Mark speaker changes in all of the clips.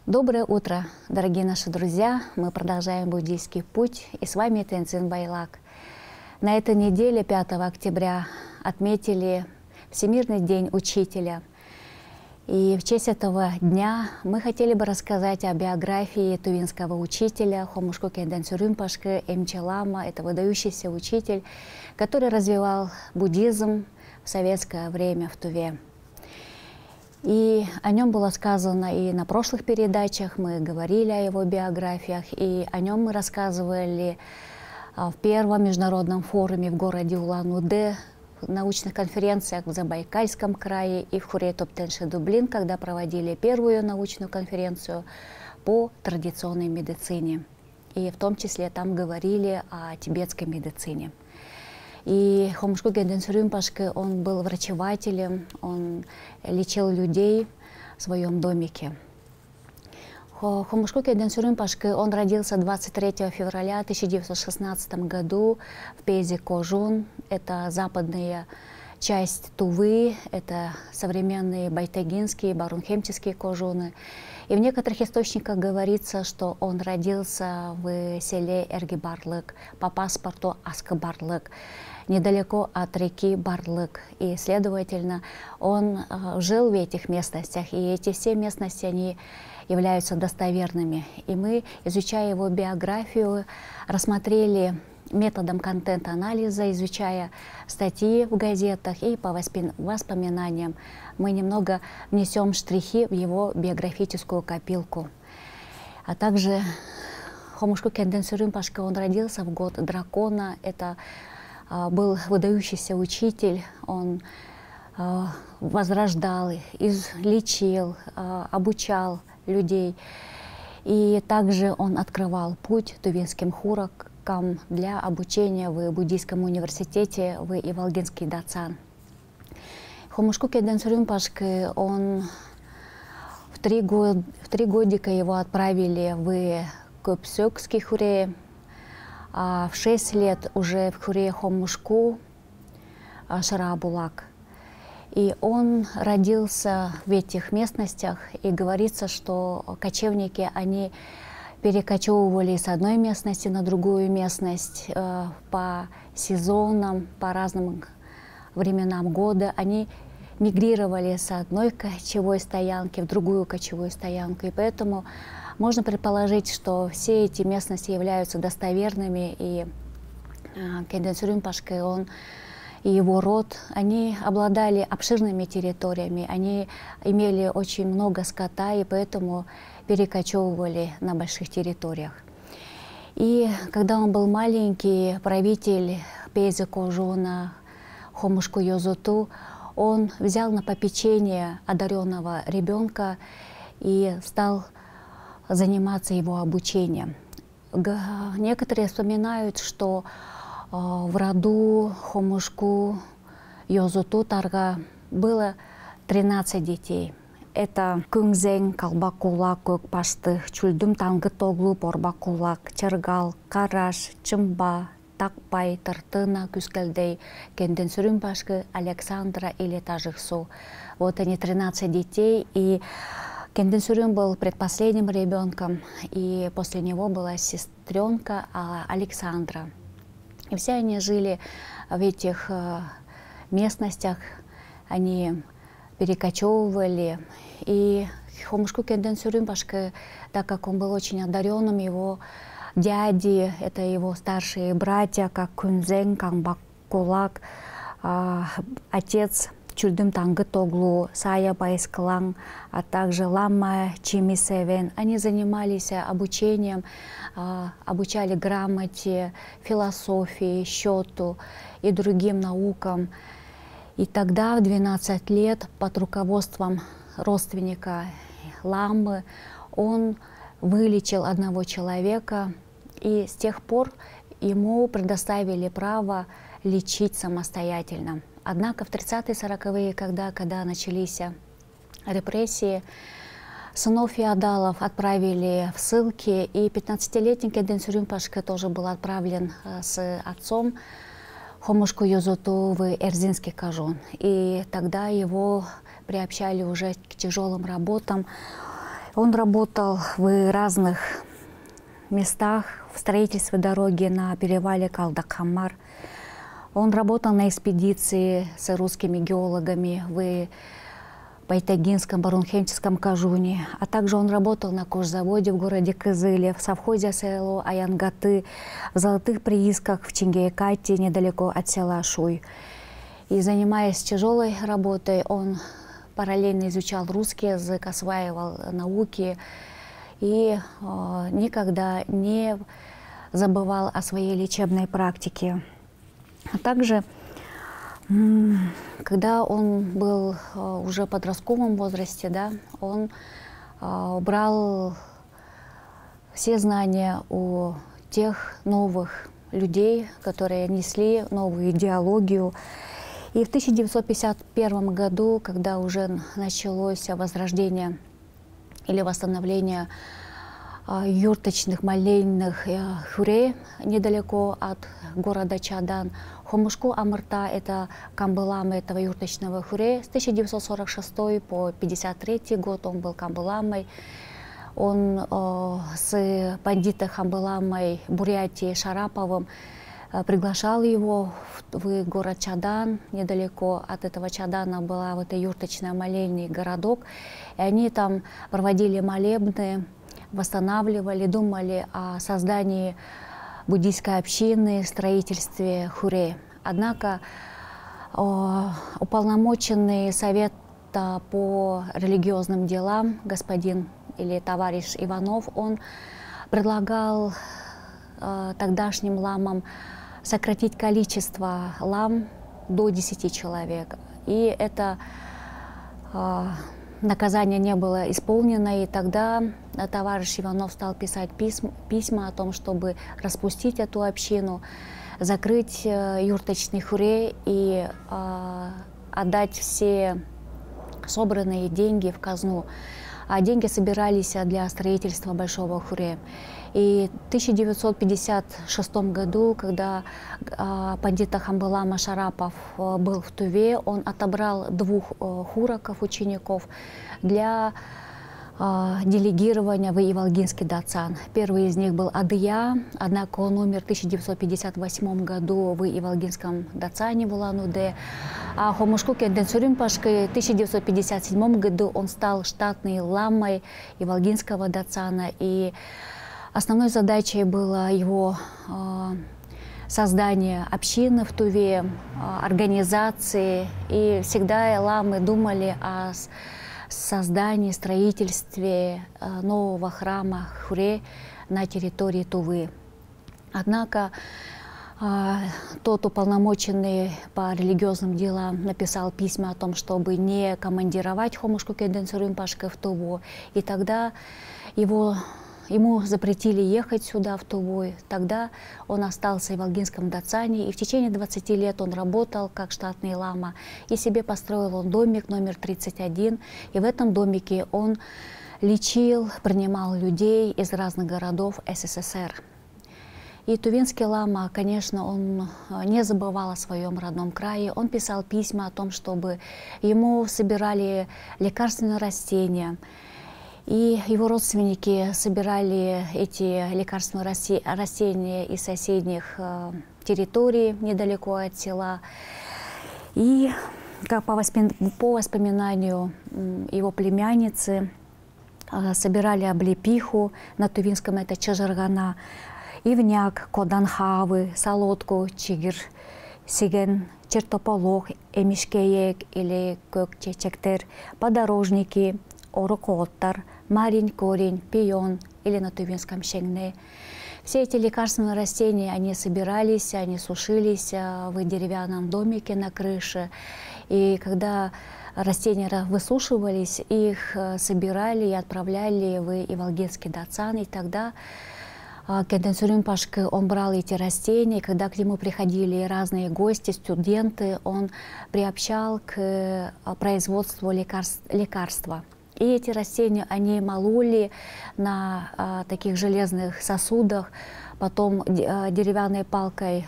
Speaker 1: Доброе утро, дорогие наши друзья! Мы продолжаем буддийский путь, и с вами Тензин Байлак. На этой неделе, 5 октября, отметили Всемирный день учителя. И в честь этого дня мы хотели бы рассказать о биографии тувинского учителя Хомушко Кенденсу Ринпошке Эмче Лама. Это выдающийся учитель, который развивал буддизм в советское время в Туве. И о нем было сказано и на прошлых передачах, мы говорили о его биографиях, и о нем мы рассказывали в первом международном форуме в городе Улан-Удэ, в научных конференциях в Забайкальском крае и в Хурье-Топтенше Дублин, когда проводили первую научную конференцию по традиционной медицине. И в том числе там говорили о тибетской медицине. И Хомушко Кенденсу Ринпошке, он был врачевателем, он лечил людей в своем домике. Хомушко Кенденсу Ринпошке, он родился 23 февраля 1916 году в Пезе Кожун. Это западная часть Тувы, это современные байтагинские, барунхемческие кожуны. И в некоторых источниках говорится, что он родился в селе Эрги-Барлык, по паспорту Аскы-Барлык, недалеко от реки Барлык. И, следовательно, он жил в этих местностях, и эти все местности, они являются достоверными. И мы, изучая его биографию, рассмотрели методом контент-анализа, изучая статьи в газетах и по воспоминаниям, мы немного внесем штрихи в его биографическую копилку. А также Хомушко Кенденсу Ринпошке, он родился в год дракона. Это был выдающийся учитель, он возрождал, лечил, обучал людей. И также он открывал путь тувинским хуракам для обучения в буддийском университете в Иволгинский Дацан. Хомушко Кенденсу Ринпошке, он в 3 годика его отправили в Көпсөкский хуре, а в 6 лет уже в хуре Хомушку Шарабулак. И он родился в этих местностях, и говорится, что кочевники, они перекочевывали с одной местности на другую местность по сезонам, по разным временам года. Они мигрировали с одной кочевой стоянки в другую кочевую стоянку. И поэтому можно предположить, что все эти местности являются достоверными, и Кенденсу Ринпошке, он и его род, они обладали обширными территориями, они имели очень много скота, и поэтому перекочевывали на больших территориях. И когда он был маленький, правитель Пезе Кожуна Хомушко Йозуту, он взял на попечение одаренного ребенка и стал заниматься его обучением. Некоторые вспоминают, что в роду Хомушку Йозуту Тарга было 13 детей. Это Күңзең, Калбакулак, Көкпаштых, Чүлдүм, Таңгытоглу, Борбакулак, Чыргал, Караш, Чымба, Такпай, Тыртына, Күскелдей, Кенденсу Ринпошке, Александра или Тажихсу. Вот они 13 детей, и Кенденсу Рин был предпоследним ребенком, и после него была сестренка Александра. И все они жили в этих местностях, они перекочевывали. И Хомушко Кенденсу Ринпошке, так как он был очень одаренным, его дяди, это его старшие братья, как Күңзең, Каңбакулак, отец Чүлдүм Таңгытоглу, Сая Байскылаң, а также Лама Чимисевен. Они занимались обучением, обучали грамоте, философии, счету и другим наукам. И тогда, в 12 лет, под руководством родственника Ламы, он вылечил одного человека, и с тех пор ему предоставили право лечить самостоятельно. Однако в 30-е, 40-е, когда начались репрессии, Сынов феодалов отправили в ссылки, и 15-летний Кенден Сюрюмпашка тоже был отправлен с отцом Хомушку Юзуту в Эрзинский кажон. И тогда его приобщали уже к тяжелым работам. Он работал в разных местах, в строительстве дороги на перевале Калдакхаммар. Он работал на экспедиции с русскими геологами в Байтагинском, Барунхемческом кажуне, а также он работал на кожзаводе в городе Кызыле, в совхозе село Аянгаты, в золотых приисках в Чингейкате, недалеко от села Шуй. И занимаясь тяжелой работой, он параллельно изучал русский язык, осваивал науки и никогда не забывал о своей лечебной практике. А также, когда он был уже в подростковом возрасте, да, он брал все знания у тех новых людей, которые несли новую идеологию. И в 1951 году, когда уже началось возрождение или восстановление юрточных молельных хурей недалеко от города Чадан, Хомушку Амырта, это камбыламы этого юрточного хурей. С 1946 по 1953 год он был камбыламой. Он с бандитом камбыламой Бурятии Шараповым приглашал его в город Чадан. Недалеко от этого Чадана была вот эта юрточная молельный городок. И они там проводили молебны, восстанавливали, думали о создании буддийской общины, строительстве хурей. Однако уполномоченный совета по религиозным делам господин или товарищ Иванов, он предлагал тогдашним ламам сократить количество лам до 10 человек. И это наказание не было исполнено, и тогда товарищ Иванов стал писать письма о том, чтобы распустить эту общину, закрыть юрточный хурей и отдать все собранные деньги в казну. А деньги собирались для строительства большого хурея. И в 1956 году, когда пандит Хамбылама Шарапов был в Туве, он отобрал 2 хураков, учеников, для делегирования в Иволгинский дацан. Первый из них был Адыя, однако он умер в 1958 году в Иволгинском дацане в Улан-Удэ. А Хомушку Кенден Сюрюмпашкой в 1957 году он стал штатной ламой Иволгинского дацана. И основной задачей было его создание общины в Туве, организации. И всегда ламы думали о создании, строительстве нового храма Хуре на территории Тувы. Однако тот уполномоченный по религиозным делам написал письма о том, чтобы не командировать Хомушку Кенден Сюрюмпашкой в Туву. И тогда ему запретили ехать сюда, в Туву. Тогда он остался в Иволгинском дацане, и в течение 20 лет он работал как штатный лама. И себе построил он домик номер 31, и в этом домике он лечил, принимал людей из разных городов СССР. И тувинский лама, конечно, он не забывал о своем родном крае. Он писал письма о том, чтобы ему собирали лекарственные растения. И его родственники собирали эти лекарственные растения из соседних территорий, недалеко от села. И как по воспоминанию его племянницы, собирали облепиху, на тувинском это чажаргана, ивняк, коданхавы, солодку, чигир, сиген, чертополох, эмишкеек или көкчечектер, подорожники, орокоттар, маринь, корень, пион или на тувинском щегне. Все эти лекарственные растения, они собирались, они сушились в деревянном домике на крыше. И когда растения высушивались, их собирали и отправляли в Иволгинский дацан. И тогда Кенден Сюрюмпашка, он брал эти растения, и когда к нему приходили разные гости, студенты, он приобщал к производству лекарства. И эти растения, они мололи на таких железных сосудах, потом деревянной палкой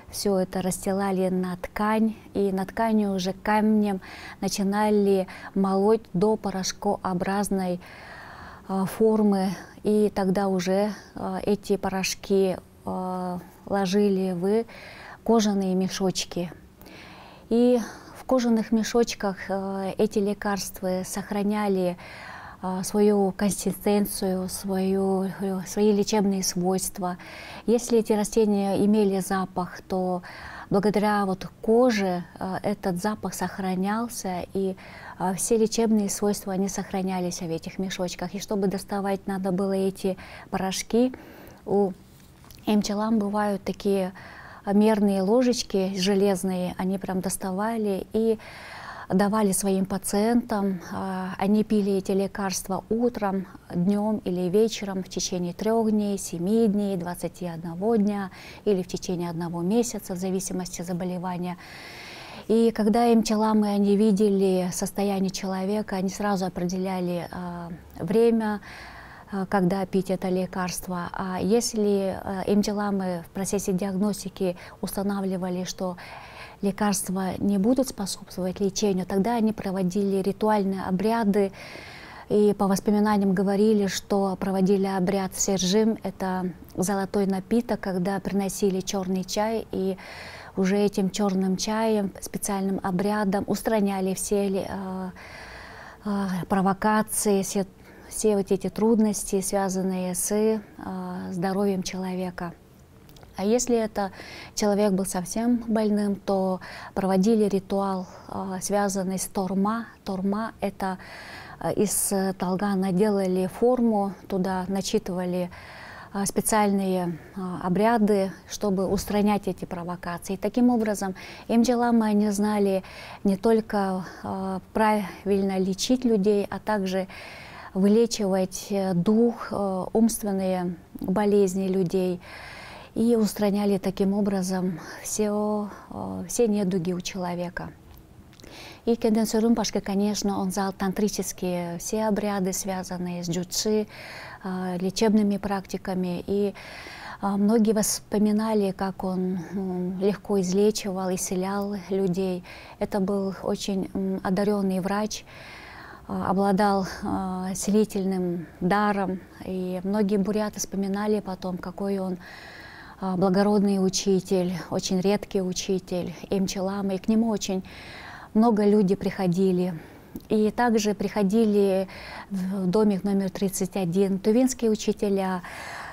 Speaker 1: все это расстилали на ткань, и на ткани уже камнем начинали молоть до порошкообразной формы, и тогда уже эти порошки ложили в кожаные мешочки. И в кожаных мешочках эти лекарства сохраняли свою консистенцию, свои лечебные свойства. Если эти растения имели запах, то благодаря коже этот запах сохранялся, и все лечебные свойства они сохранялись в этих мешочках. И чтобы доставать надо было эти порошки, у эмчалам бывают такие мерные ложечки железные, они прям доставали и давали своим пациентам. Они пили эти лекарства утром, днем или вечером в течение 3 дней, 7 дней, 21 дня или в течение 1 месяца, в зависимости от заболевания. И когда эмчаламы они видели состояние человека, они сразу определяли время, когда пить это лекарство. А если эмчаламы в процессе диагностики устанавливали, что лекарства не будут способствовать лечению, тогда они проводили ритуальные обряды, и по воспоминаниям говорили, что проводили обряд сержим, это золотой напиток, когда приносили черный чай, и уже этим черным чаем, специальным обрядом устраняли все провокации, все эти трудности, связанные с здоровьем человека. А если это человек был совсем больным, то проводили ритуал, связанный с торма. Торма — это из талгана делали форму, туда начитывали специальные обряды, чтобы устранять эти провокации. Таким образом, эмчаламы они знали не только правильно лечить людей, а также вылечивать дух, умственные болезни людей. И устраняли таким образом все недуги у человека. И Кенденсо Ринпоче, конечно, он знал тантрические все обряды, связанные с джучи, лечебными практиками. И многие вспоминали, как он легко излечивал, исцелял людей. Это был очень одаренный врач, обладал целительным даром. И многие буряты вспоминали потом, какой он благородный учитель, очень редкий учитель, эмчалама, и к нему очень много людей приходили. И также приходили в домик номер 31 тувинские учителя,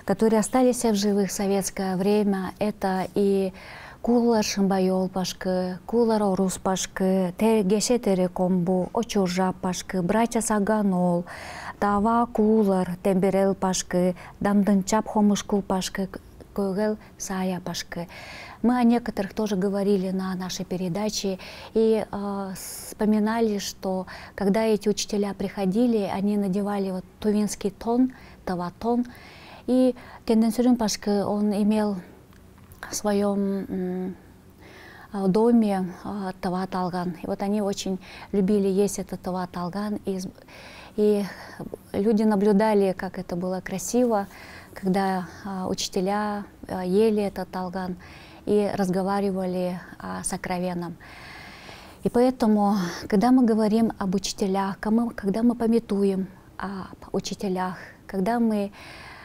Speaker 1: которые остались в живых в советское время. Это и Кулар Шимбайол Пашкы, Кулар Орус Пашкы, Геше Терекомбу, Очуржа Пашкы, братья Саганол, Тава Кулар, Темберел Пашкы, Дамдынчап Хомушкул Пашкы, Сая Пашкы. Мы о некоторых тоже говорили на нашей передаче и вспоминали, что когда эти учителя приходили, они надевали тувинский тон, таватон. И Кенденсо Ринпоче, он имел в своем доме тават-алган. И они очень любили есть этот тават-алган. И люди наблюдали, как это было красиво, когда учителя ели этот алган и разговаривали о сокровенном. И поэтому, когда мы говорим об учителях, когда мы памятуем об учителях, когда мы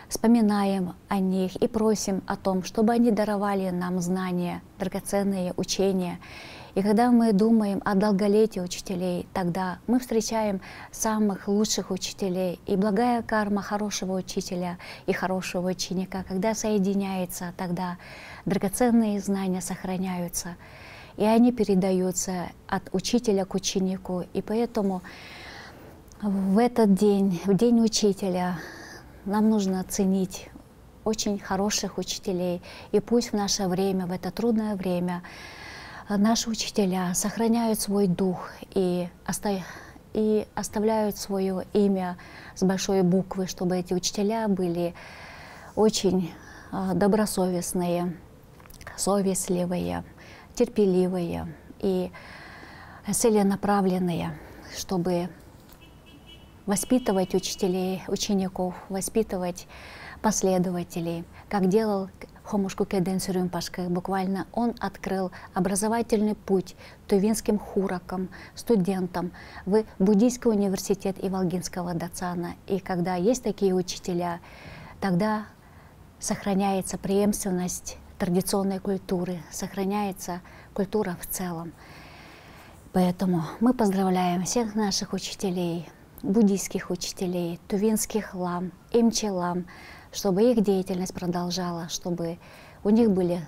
Speaker 1: вспоминаем о них и просим о том, чтобы они даровали нам знания, драгоценные учения, и когда мы думаем о долголетии учителей, тогда мы встречаем самых лучших учителей. И благая карма хорошего учителя и хорошего ученика, когда соединяется, тогда драгоценные знания сохраняются. И они передаются от учителя к ученику. И поэтому в этот день, в день учителя, нам нужно ценить очень хороших учителей. И пусть в наше время, в это трудное время, наши учителя сохраняют свой дух и оставляют свое имя с большой буквы, чтобы эти учителя были очень добросовестные, совестливые, терпеливые и целенаправленные, чтобы воспитывать учителей, учеников, воспитывать последователей, как делал Хомушку Кеден Сюрюмпашка. Буквально он открыл образовательный путь тувинским хуракам, студентам в Буддийский университет Иволгинского Дацана. И когда есть такие учителя, тогда сохраняется преемственность традиционной культуры, сохраняется культура в целом. Поэтому мы поздравляем всех наших учителей, буддийских учителей, тувинских лам, имчи лам, чтобы их деятельность продолжала, чтобы у них были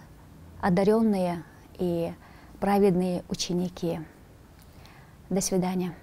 Speaker 1: одаренные и праведные ученики. До свидания.